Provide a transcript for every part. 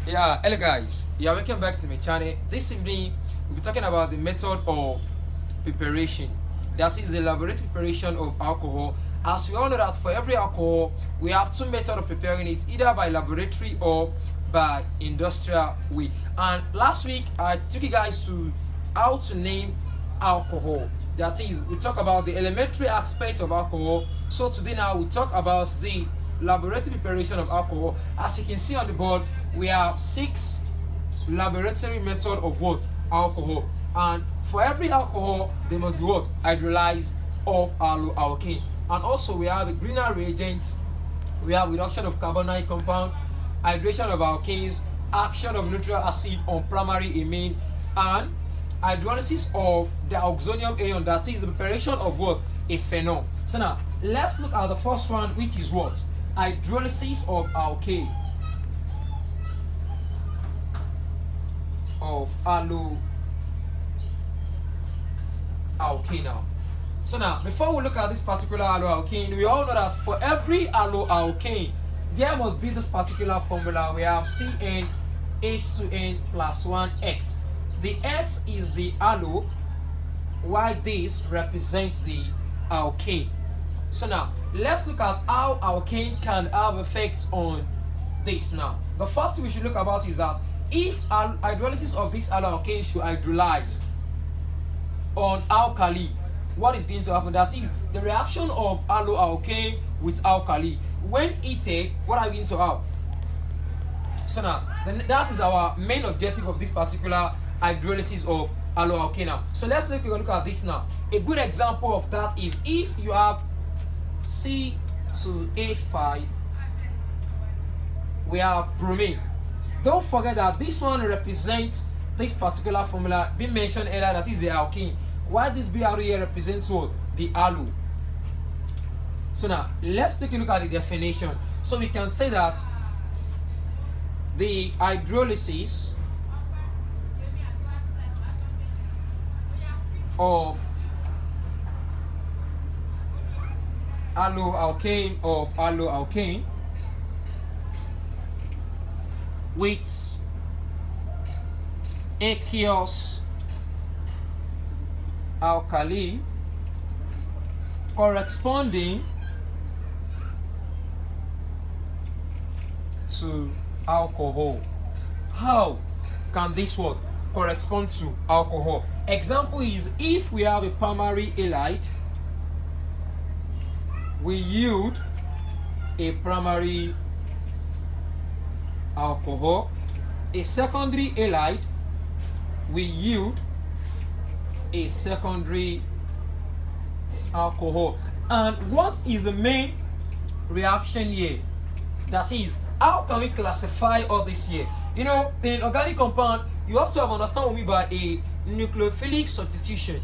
Yeah, hello guys. Yeah, welcome back to my channel. This evening we'll be talking about the method of preparation. That is the laboratory preparation of alcohol. As we all know that for every alcohol we have two methods of preparing it, either by laboratory or by industrial way. And last week I took you guys to how to name alcohol. That is, we talk about the elementary aspect of alcohol. So today now we talk about the laboratory preparation of alcohol. As you can see on the board, we have 6 laboratory method of what? Alcohol. And for every alcohol, there must be what? Hydrolyzed of alloalkane. And also we have a greener reagent, we have reduction of carbonyl compound, hydration of alkanes, action of neutral acid on primary amine, and hydrolysis of the oxonium ion, that is the preparation of what? A phenol. So now let's look at the first one, which is what? Hydrolysis of alkane, of alloalkane. Now, so now before we look at this particular alloalkane, we all know that for every alloalkane there must be this particular formula. We have CnH2n plus 1x. The x is the allo, while this represents the alkane. So now let's look at how alkane can have effects on this. Now the first thing we should look about is that if hydrolysis of this alloalkane should hydrolyze on alkali, what is going to happen? That is the reaction of alloalkane with alkali. When heated, what are we going to have? So now that is our main objective of this particular hydrolysis of alloalkane. Now, so let's take a look at this now. A good example of that is if you have C2H5, we have bromine. Don't forget that this one represents this particular formula being mentioned earlier, that is the alkene, while this BR here represents what? The allo. So now let's take a look at the definition. So we can say that the hydrolysis of alloalkane with aqueous alkali corresponding to alcohol. How can this word correspond to alcohol? Example is if we have a primary halide, we yield a primary alcohol. A secondary halide, we yield a secondary alcohol. And what is the main reaction here? That is, how can we classify all this here? You know, in organic compound, you have to have understand what we mean by a nucleophilic substitution.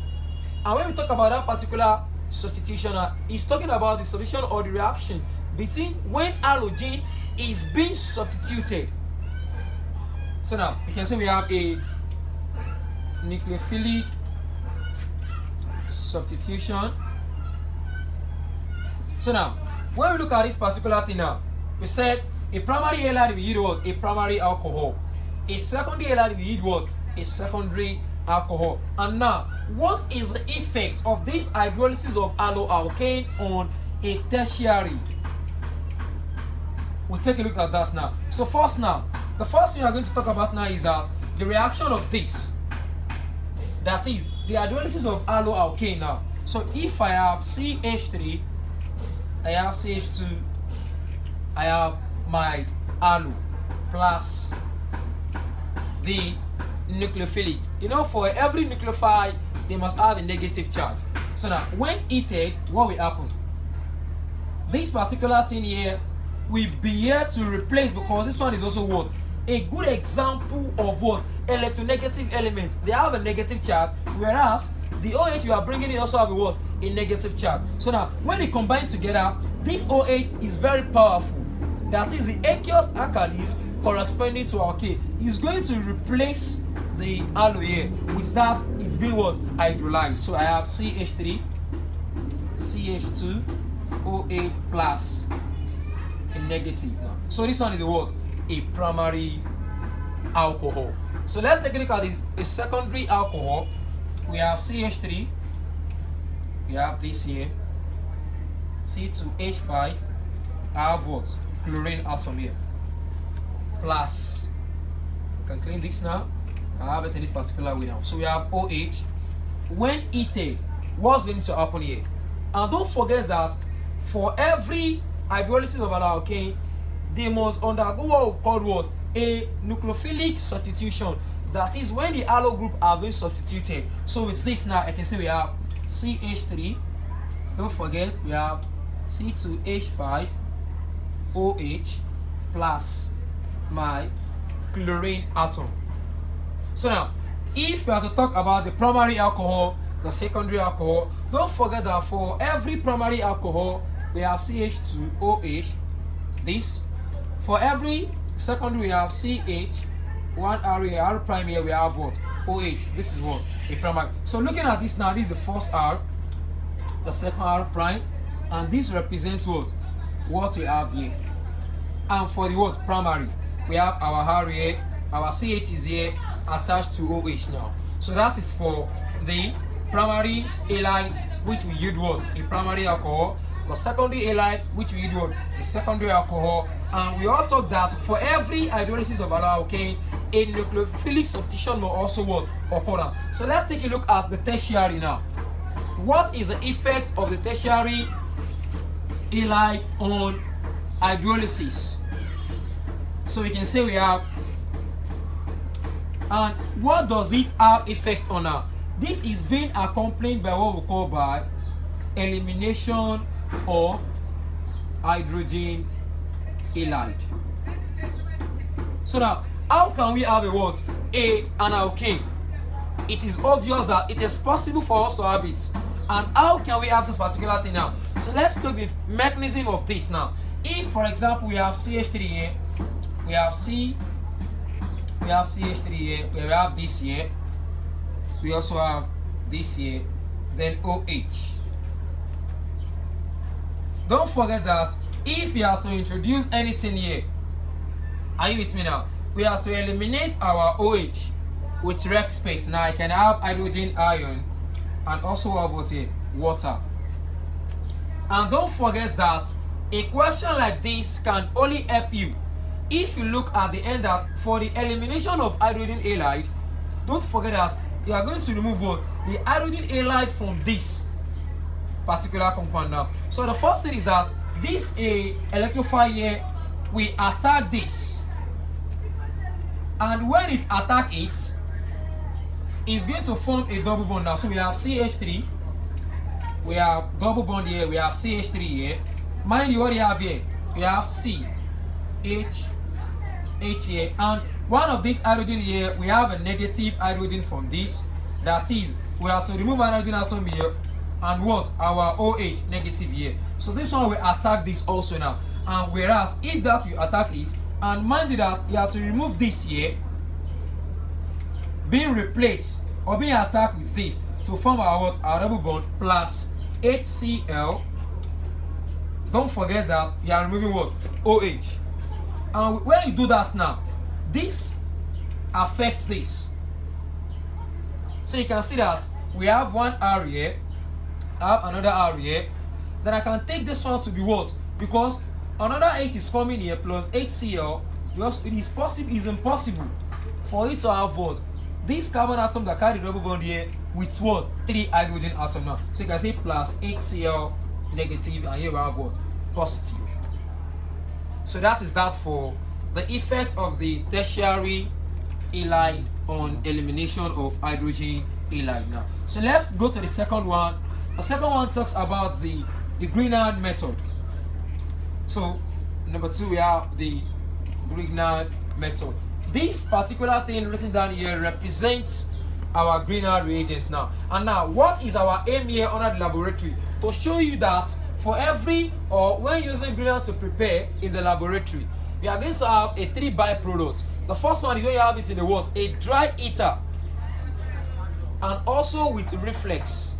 And when we talk about that particular substitution, it's talking about the solution or the reaction between when halogen is being substituted. So now we can say we have a nucleophilic substitution. So now when we look at this particular thing now, we said a primary halide we yield what? A primary alcohol. A secondary halide we yield what? A secondary alcohol. And now what is the effect of this hydrolysis of alloalkane on a tertiary? We'll take a look at that now. So first now, the first thing we are going to talk about now is that the reaction of this, that is the hydrolysis of alloalkane now. So if I have CH3, I have CH2, I have my allo plus the nucleophilic. You know, for every nucleophile they must have a negative charge. So now when heated, what will happen? This particular thing here will be here to replace, because this one is also what? A good example of what? Electronegative elements. They have a negative charge, whereas the OH you are bringing in also have a what? A negative charge. So now when they combine together, this OH is very powerful. That is the aqueous alkalis corresponding to alkane is going to replace the allo here. With that, it's being what? Hydrolyzed. So I have CH3, CH2, OH plus a negative now. So this one is the what? A primary alcohol. So let's take a look at this. A secondary alcohol. We have CH3. We have this here. C2H5. I have what? Chlorine atom here. Plus. We can clean this now. I have it in this particular way now. So we have OH. When heated, what's going to happen here? And don't forget that for every hydrolysis of an alkane, they must undergo what we call what? A nucleophilic substitution. That is when the allo group have been substituted. So with this now, I can say we have CH3. Don't forget we have C2H5 OH plus my chlorine atom. So now, if we are to talk about the primary alcohol, the secondary alcohol, don't forget that for every primary alcohol, we have CH2OH. This. For every secondary, we have CH. One R here, R prime here, we have what? OH. This is what? A primary. So looking at this now, this is the first R, the second R prime, and this represents what? What we have here. And for the what? Primary, we have our R here, our CH is here, attached to OH now. So that is for the primary halide, which we yield what? A primary alcohol. The secondary halide, which we yield what? A secondary alcohol. And we all talk that for every hydrolysis of an alkane, a nucleophilic substitution will also what? Occur. So let's take a look at the tertiary now. What is the effect of the tertiary halide on hydrolysis? So we can say we have, and what does it have effect on now? This is being accompanied by what we call by elimination of hydrogen halide. So now, how can we have a what? An alkane. It is obvious that it is possible for us to have it. And how can we have this particular thing now? So let's take the mechanism of this now. If, for example, we have CH3 here, we have CH3 here, we have this here, we also have this here, then OH. Don't forget that if we are to introduce anything here, are you with me now? We are to eliminate our OH with rect space. Now I can have hydrogen ion and also have what here? Water. And don't forget that a question like this can only help you if you look at the end that for the elimination of hydrogen halide, don't forget that you are going to remove what? The hydrogen halide from this particular compound now. So the first thing is that this electrophile here will attack this, and when it attacks it, it's going to form a double bond now. So we have CH3, we have double bond here, we have CH3 here. Mind you, what you have here? We have C, H here, and one of these hydrogen here, we have a negative hydrogen from this. That is, we have to remove an hydrogen atom here, and what? Our OH negative here. So this one will attack this also now. And whereas if that will attack it, and mind you that you have to remove this here, being replaced or being attacked with this to form our what? Our double bond plus HCl. Don't forget that you are removing what? OH. And when you do that now, this affects this. So you can see that we have one R here, I have another R here. Then I can take this one to be what? Because another H is coming here plus HCl, because it is impossible for it to have what? This carbon atom that carry the double bond here with what? 3 hydrogen atom now. So you can say plus HCl negative, and here we have what? Positive. So that is that for the effect of the tertiary halide on elimination of hydrogen halide now. So let's go to the second one. The second one talks about the Grignard method. So number 2, we have the Grignard method. This particular thing written down here represents our Grignard reagents now. And now, what is our aim here under the laboratory? To show you that for every, or when using Grignard to prepare in the laboratory, we are going to have a 3 byproducts. The first one is when you have it in the what? A dry ether, and also with reflex.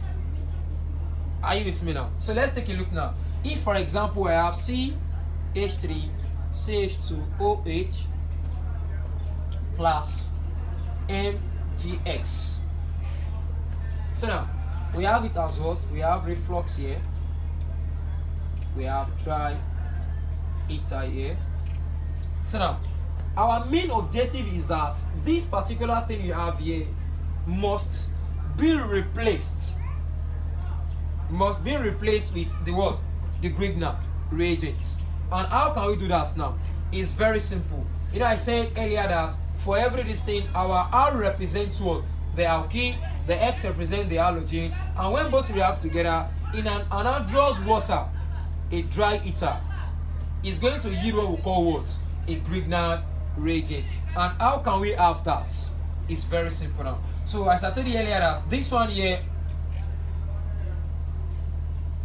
Are you with me now? So let's take a look now. If, for example, I have CH3, CH2, OH plus MgX. So now we have it as what? We have reflux here. We have dry ether here. So now our main objective is that this particular thing you have here must be replaced. Must be replaced with the what? The Grignard reagents. And how can we do that now? It's very simple. You know, I said earlier that for every this thing, our R represents what? The alkene, the X represents the halogen, and when both react together in an anhydrous water, a dry ether, is going to yield what we call what? A Grignard reagent. And how can we have that? It's very simple now. So as I told you earlier that this one here,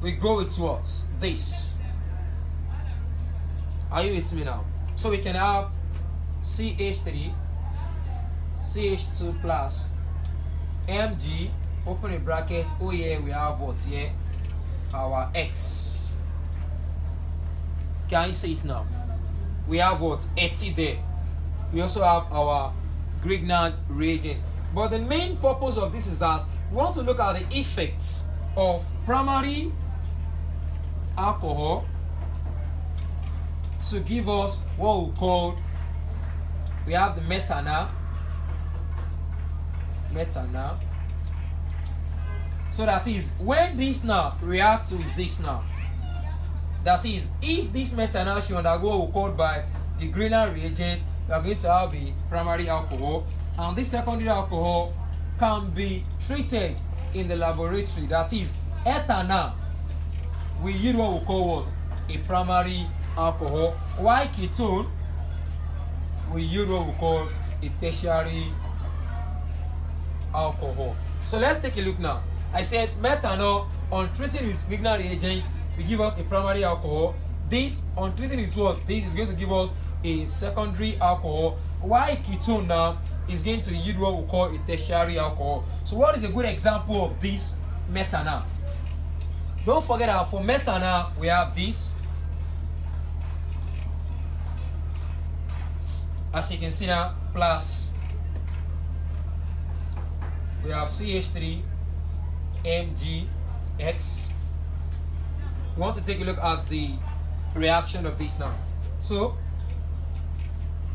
we go with what? This. Are you with me now? So we can have CH3, CH2 plus Mg, open a bracket. Oh yeah, we have what here? Our X. Can you see it now? We have what? Et there. We also have our Grignard reagent. But the main purpose of this is that we want to look at the effects of primary alcohol to give us what we call, we have the methanol. So that is when this now reacts with this now, that is if this methanol should undergo what we call by the Grignard reagent, we are going to have a primary alcohol, and this secondary alcohol can be treated in the laboratory. That is ethanol we yield what we call what? A primary alcohol, while ketone we yield what we call a tertiary alcohol. So let's take a look now. I said methanol on treating with Grignard reagent will give us a primary alcohol. This on treating with what? This is going to give us a secondary alcohol, while ketone now is going to yield what we call a tertiary alcohol. So what is a good example of this methanol? Don't forget that for methanol we have this. As you can see now, plus we have CH3 MgX. We want to take a look at the reaction of this now. So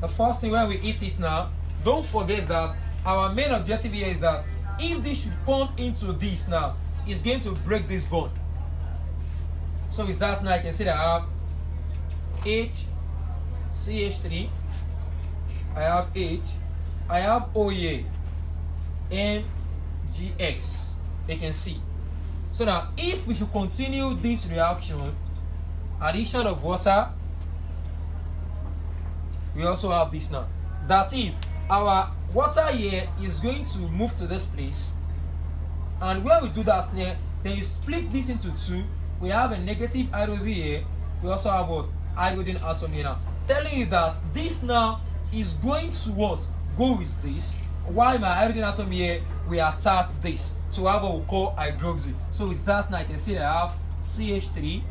the first thing when we eat it now, don't forget that our main objective here is that if this should come into this now, it's going to break this bond. So with that now I can see that I have HCH3, I have H, I have O here, MgX. You can see. So now if we should continue this reaction, addition of water, we also have this now. That is, our water here is going to move to this place, and when we do that here, then you split this into two. We have a negative hydrogen here. We also have what? Hydrogen atom here now. Telling you that this now is going to what? Go with this. While my hydrogen atom here, we attack this to have what we call hydroxy. So with that now I can see that I have CH3,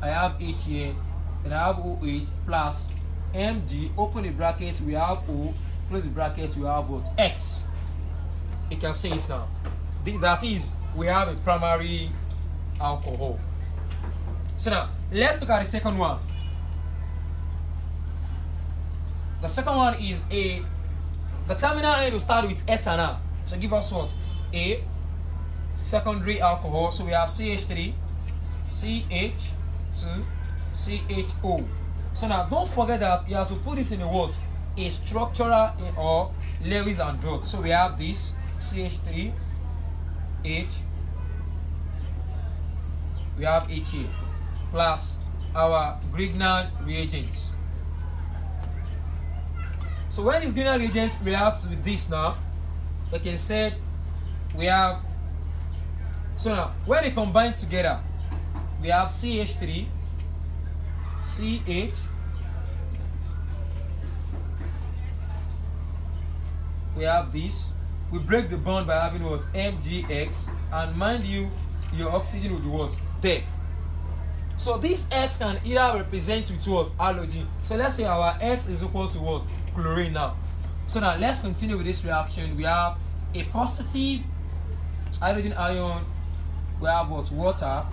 I have H here, and I have OH plus Mg, open the bracket, we have O, close the bracket, we have what? X. You can see it now. That is, we have a primary alcohol. So now, let's look at the second one. The second one is the terminal end will start with ethanol. So give us what? A secondary alcohol. So we have CH3, CH2, CHO. So now don't forget that you have to put this in a what? A structural or Lewis and Drug. So we have this CH3, H, we have H here, plus our Grignard reagents. So when this Grignard reagent reacts with this now, like I said, we have, so now when they combine together, we have CH3, CH, we have this. We break the bond by having what? MgX, and mind you, your oxygen will be what? There. So this X can either represent with what? Halogen. So let's say our X is equal to what? Chlorine now. So now let's continue with this reaction. We have a positive hydrogen ion. We have what? Water,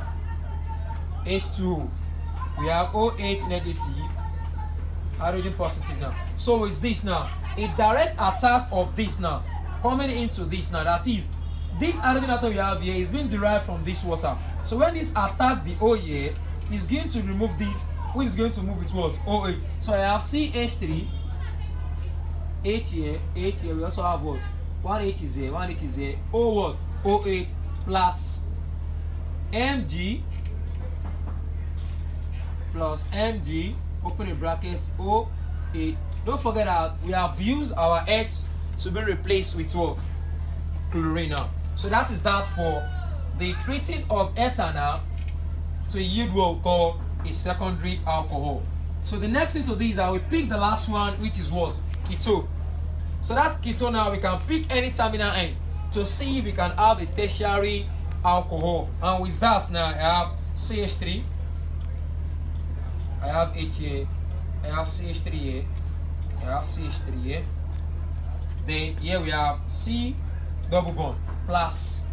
H2O. We have OH negative, hydrogen positive now. So it's this now. A direct attack of this now coming into this now. That is, this hydrogen atom we have here is being derived from this water. So when this attack the O here, is going to remove this, which is going to move it what? OH. So I have CH3, H here, H here. We also have what? One H is here, one H is here. O what? OH plus Mg plus Mg, open a bracket, OH. Don't forget that we have used our X to be replaced with what? Chlorine now. So that is that for the treating of ethanol to yield what we call a secondary alcohol. So the next thing to this is that we pick the last one, which is what? Ketone. So that ketone now we can pick any terminal end to see if we can have a tertiary alcohol. And with that now I have CH3, I have H here, I have CH3 here, I have CH3 here. Then here we have C double bond plus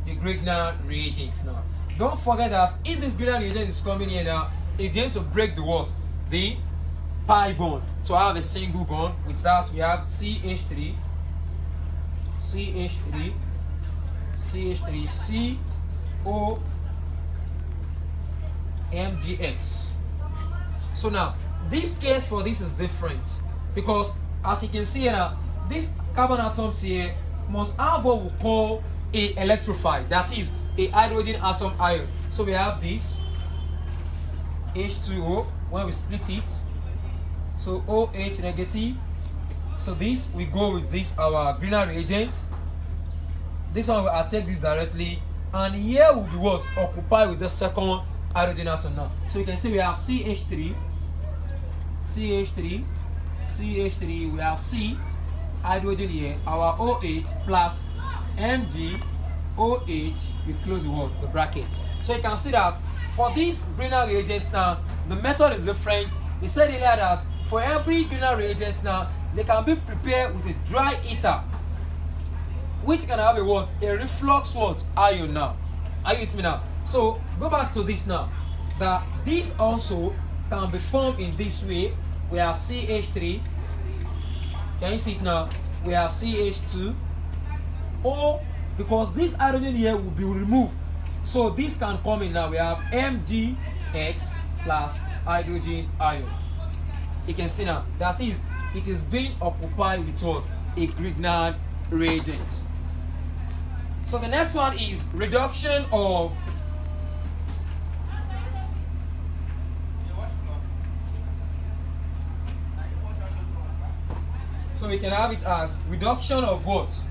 the Grignard reagent now. Don't forget that if this Grignard reagent is coming here now, it's going to break the what? The pi bond to have a single bond. With that we have CH3, CH3, CH3, CO, MgX. So now this case for this is different because as you can see here now, these carbon atoms here must have what we call a electrophile, that is a hydrogen atom ion. So we have this H2O when we split it, so OH negative. So this we go with this our Grignard reagent. This one will attack this directly, and here will be what? Occupied with the second hydrogen atom now. So you can see we have CH3, CH3, CH3, we have C hydrogen here, our OH plus Mg OH, we close the word, the brackets. So you can see that for these Grignard reagents now, the method is different. We said earlier that for every Grignard reagent now, they can be prepared with a dry ether, which can have a what? A reflux what? Ion now. Are you with me now? So go back to this now. That this also can be formed in this way. We have CH3. Can you see it now? We have CH2. Or because this hydrogen here will be removed, so this can come in now. We have MgX plus hydrogen ion. You can see now that is, it is being occupied with what? A Grignard reagent. So the next one is reduction of so we can have it as reduction of what?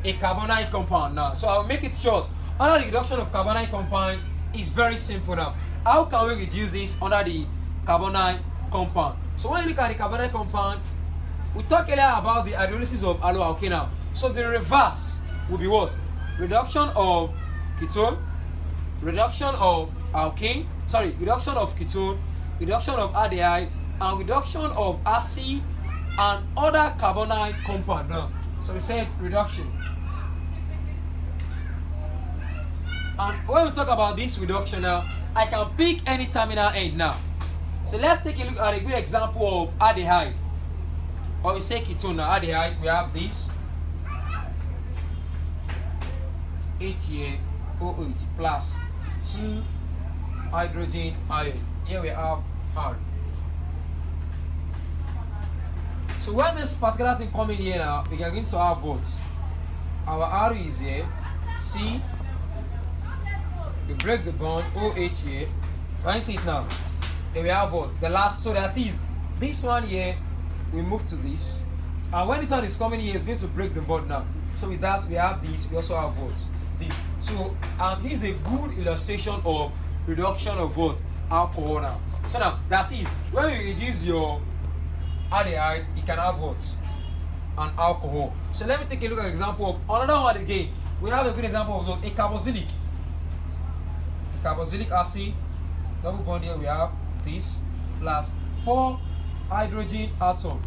A carbonyl compound now. So I'll make it short. Under the reduction of carbonyl compound is very simple now. How can we reduce this under the carbonyl compound? So when you look at the carbonyl compound, we talked earlier about the hydrolysis of alloalkane now. So the reverse will be what? Reduction of ketone, reduction of alkane, reduction of ketone, reduction of aldehyde, and reduction of acid and other carbonyl compound now. So we said reduction. And when we talk about this reduction now, I can pick any terminal end now. So let's take a look at a good example of aldehyde. Or we say ketone now, aldehyde. We have this H here, OH plus 2 hydrogen ion. Here we have R. So when this particular thing come in here now, we are going to have what? Our R is here, C. We break the bond, OH here. Can you see it now? Here we have what? The last, so that is this one here, we move to this. And when this one is coming here, it's going to break the bond now. So with that, we have this, we also have what? This. So this is a good illustration of reduction of what? Alcohol now. So now, that is, when you reduce your aldehyde, you can have what? An alcohol. So let me take a look at an example of another one again. We have a good example of what? A carboxylic. Carboxylic acid, double bond here, we have this plus 4 hydrogen atom.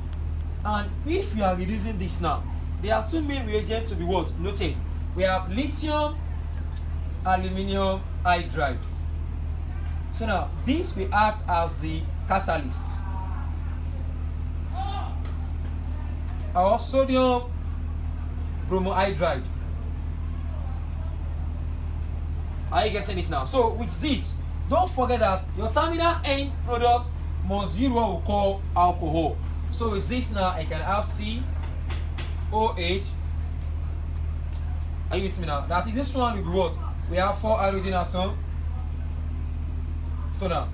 And if you are reducing this now, there are two main reagents to be what? Noted. We have lithium aluminum hydride. So now this will act as the catalyst. Our sodium bromohydride. Are you getting it now? So with this, don't forget that your terminal end product must yield what we call alcohol. So with this now, I can have COH. Are you with me now? That is, this one will be what? We have 4 hydrogen atoms. So now,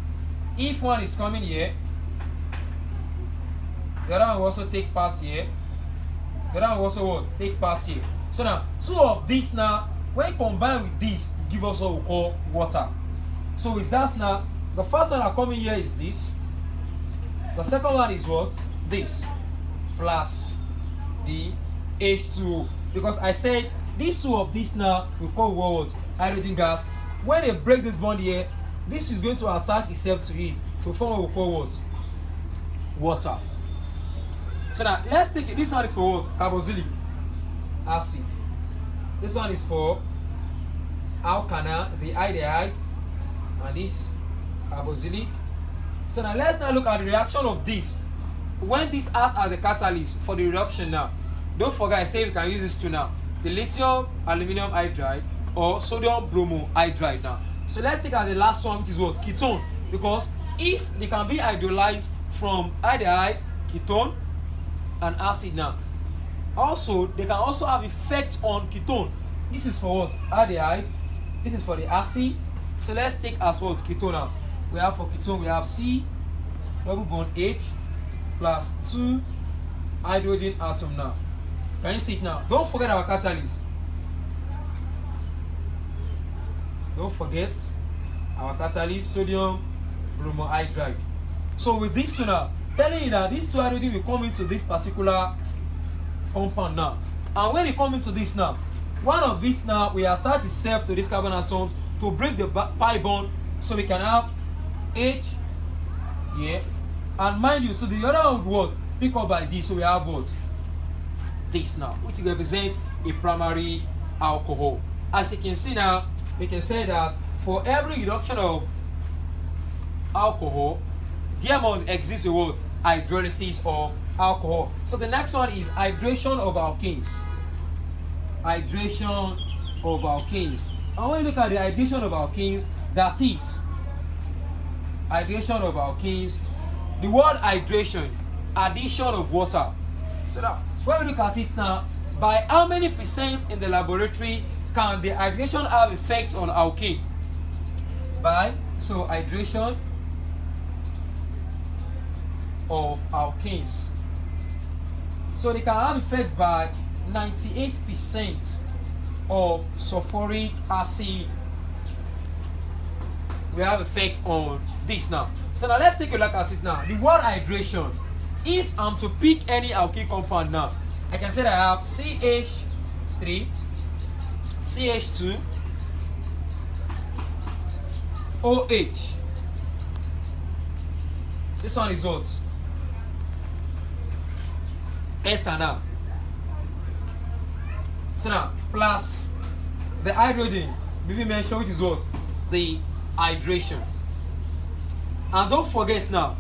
if one is coming here, the other one will also take part here. The other one will also what? Take part here. So now, 2 of these now, when combined with this, give us what we call water. So with that now, the first one that coming here is this. The second one is what? This. Plus the H2O. Because I said these 2 of these now we call what? Hydrogen gas. When they break this bond here, this is going to attach itself to it to form what we call what? Water. So now let's take it. This one is for what? Carboxylic acid. This one is for alkana, the aldehyde, and this carboxylic. So now let's now look at the reaction of this. When this acts as the catalyst for the reduction now, don't forget I say we can use this to now. The lithium aluminum hydride or sodium bromohydride now. So let's take as the last one, which is what? Ketone. Because if they can be hydrolyzed from aldehyde, ketone, and acid now. Also, they can also have effect on ketone. This is for what? Aldehyde. This is for the acid. So let's take as what? Ketone now. We have for ketone, we have C double bond H plus 2 hydrogen atom now. Can you see it now? Don't forget our catalyst. Don't forget our catalyst, sodium bromohydride. So with these two now, telling you that these 2 hydrogen will come into this particular compound now. And when it come into this now, one of it now will attach itself to these carbon atoms to break the pi bond, so we can have H here. And mind you, so the other one would pick up by this, so we have what? This now, which represents a primary alcohol. As you can see now, we can say that for every reduction of alcohol, there must exist a word? Hydrolysis of alcohol. So the next one is hydration of alkanes. Hydration of alkanes. And when you look at the hydration of alkanes, that is hydration of alkanes. The word hydration, addition of water. So that when we look at it now, by how many percent in the laboratory can the hydration have effects on alkane? By, so hydration of alkanes. So they can have effect by 98% of sulfuric acid. We have effect on this now. So now let's take a look at it now. The word hydration. If I'm to pick any alkene compound now, I can say that I have CH3, CH2, OH. This one is what? Ethanol. So now, plus the hydrogen, we mentioned, which is what? The hydration. And don't forget now,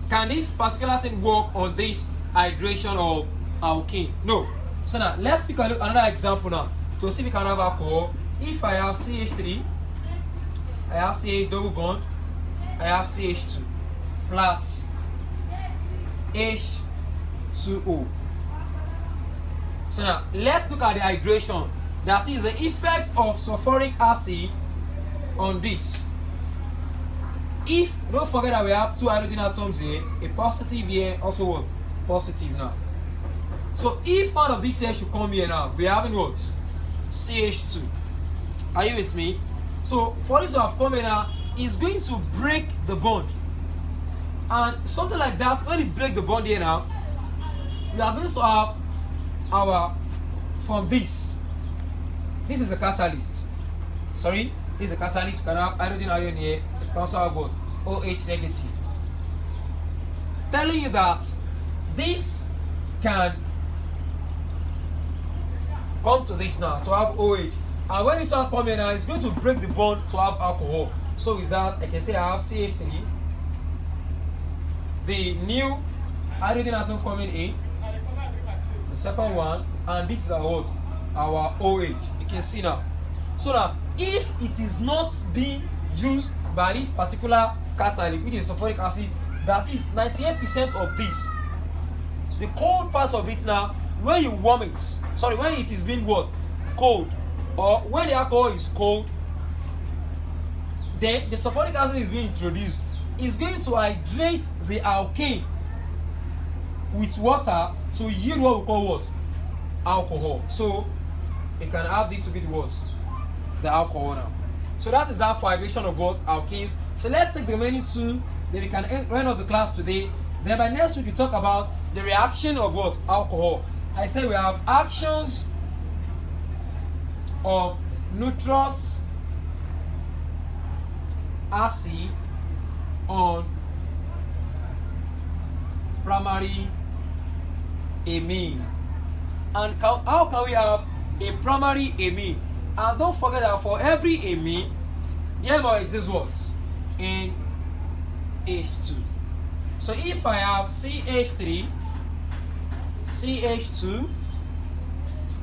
can this particular thing work on this hydration of alkene? No. So now, let's pick a look another example now to see if we can have alcohol. If I have CH3, I have CH double bond, I have CH2 plus H2O. So now, let's look at the hydration. That is the effect of sulfuric acid on this. If, don't forget that we have 2 hydrogen atoms here, a positive here, also what? Positive now. So if one of these here should come here now, we are having what? CH2. Are you with me? So for this to have come here now, it's going to break the bond. And something like that, when it breaks the bond here now, we are going to have our, from this is a catalyst. Sorry, this is a catalyst. Can have hydrogen ion here, it can also have what? OH negative. Telling you that this can come to this now to have OH, and when this one comes in now, it's going to break the bond to have alcohol. So with that, I can say I have CH3, the new hydrogen atom coming in, the second one, and this is our OH. You can see now. So now, if it is not being used by this particular catalyst, which is sulfuric acid, that is 98% of this, the cold part of it now, when you warm it, sorry, when it is being what? Cold, or when the alcohol is cold, then the sulfuric acid is being introduced. It's going to hydrate the alkane with water to yield what we call what? Alcohol. So it can have this to be the what? The alcohol now. So that is that for hydration of what? Alkanes. So let's take the remaining two, then we can end up the class today. Then by next week we talk about the reaction of what? Alcohol. I say we have actions of nitrous acid on primary amine. And how can we have a primary amine? And don't forget that for every amine, there must exist what? In H2. So if I have CH3, CH2,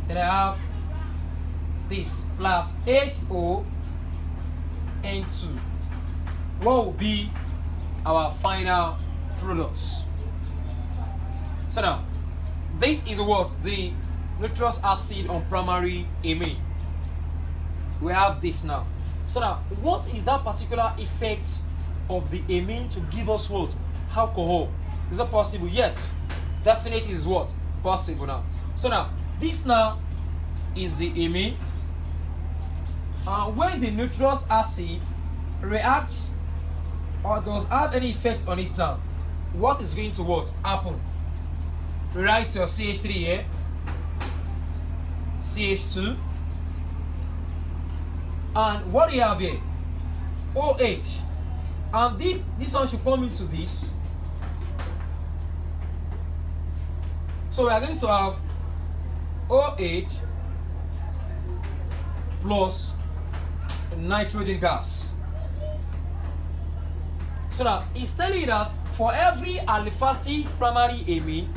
then I have this plus HO N2. What will be our final products? So now, this is what? The nitrous acid on primary amine. We have this now. So now, what is that particular effect of the amine to give us what? Alcohol. Is that possible? Yes. Definitely is what? Possible now. So now, this now is the amine. When the nitrous acid reacts or does have any effect on it now, what is going to what? Happen? Write your CH3 here. CH2. And what do you have here? OH. And this one should come into this. So we are going to have OH plus nitrogen gas. So now it's telling you that for every aliphatic primary amine,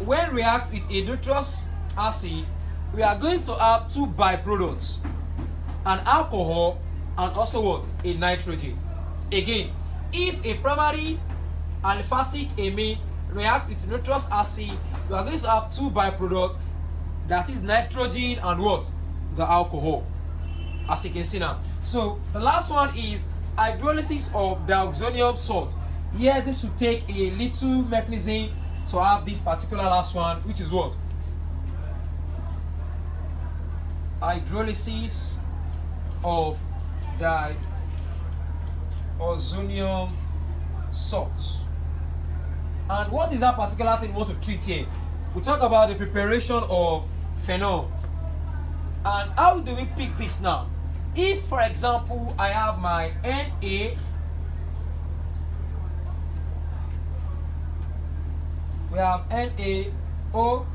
when react with a nitrous acid, we are going to have two byproducts, an alcohol and also what? A nitrogen. Again, if a primary aliphatic amine reacts with nitrous acid, we are going to have two byproducts, that is nitrogen and what? The alcohol, as you can see now. So the last one is hydrolysis of the Oxonium salt. Here this will take a little mechanism to have this particular last one, which is what? Hydrolysis of the Ozonium salt. And what is that particular thing we want to treat here? We talk about the preparation of phenol. And how do we pick this now? If, for example, I have my Na, we have NaO,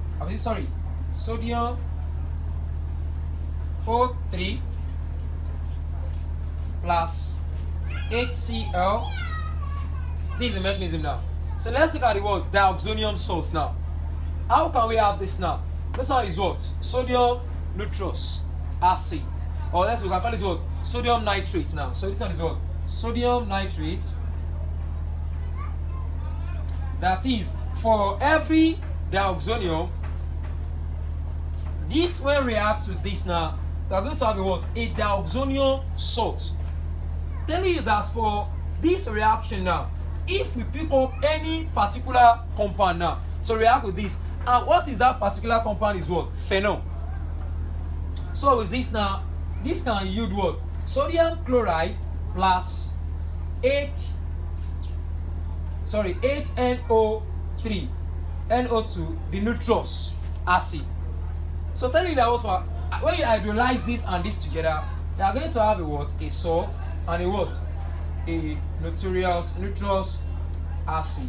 sodium O3 plus HCl. This is the mechanism now. So let's look at the word dioxonium salt now. How can we have this now? This one is what? Sodium nitrous acid. Or let's look at this what? Sodium nitrate now. So this one is what? Sodium nitrate. That is, for every dioxonium, this when reacts with this now, we are going to have a what? A dioxonium salt. Telling you that for this reaction now, if we pick up any particular compound now to react with this, and what is that particular compound is what? Phenol. So with this now, this can yield what? Sodium chloride plus HNO3, NO2, the nitrous acid. So telling you that what, when you hydrolyze this and this together, you are going to have a what? A salt and a what? A nitrous acid.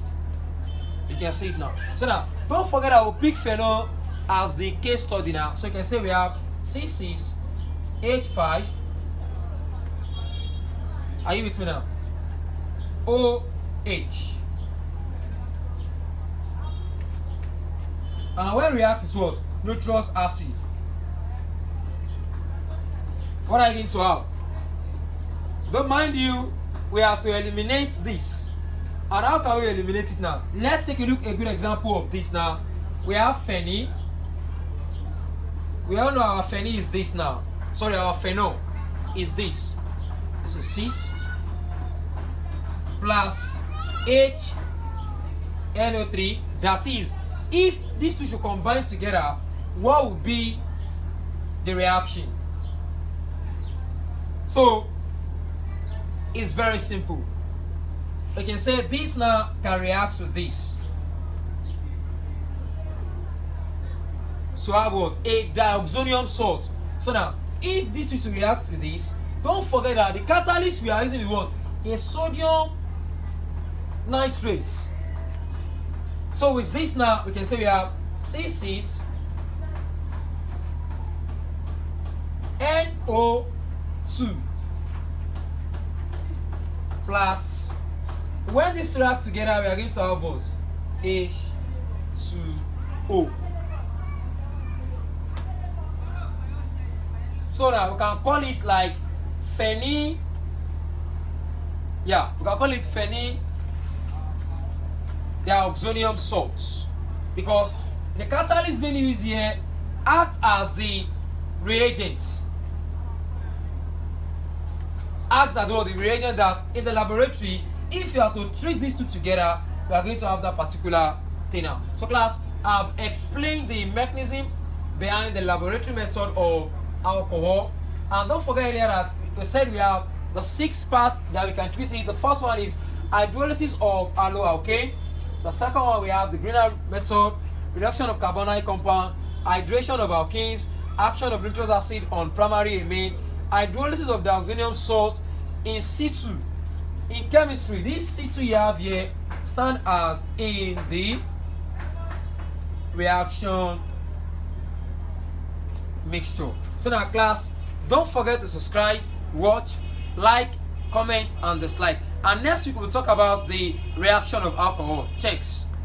You can see it now. So now, don't forget I will pick phenol as the case study now. So you can say we have C6H5. Are you with me now? OH. And when react is what? Nitrous acid. What are you going to have? But mind you, we have to eliminate this. And how can we eliminate it now? Let's take a look at a good example of this now. We have phenol. We all know our phenol is this now. Sorry, our phenol is this. This is 6 plus HNO3. That is, if these two should combine together, what would be the reaction? So, it's very simple. We can say this now can react with this. So I have what? A dioxonium salt. So now, if this is to react with this, don't forget that the catalyst we are using is what? A sodium nitrate. So with this now, we can say we have C6 NO2 plus, when this react together, we are going to have what? H2O. So now we can call it like phenyl. Yeah, we can call it phenyl dioxonium salts, because the catalyst being used here act as the reagents. Acts as well the reagent that in the laboratory, if you are to treat these two together, we are going to have that particular thing now. So class, I've explained the mechanism behind the laboratory method of alcohol. And don't forget earlier that we said we have the 6 parts that we can treat it. The first one is hydrolysis of alloalkane. The second one, we have the Greener method, reduction of carbonyl compound, hydration of alkanes, action of nitrous acid on primary amine, hydrolysis of dioxonium salt in situ. In chemistry, this situ you have here stand as in the reaction mixture. So now class, don't forget to subscribe, watch, like, comment and dislike. And next week we'll talk about the reaction of alcohol. Thanks.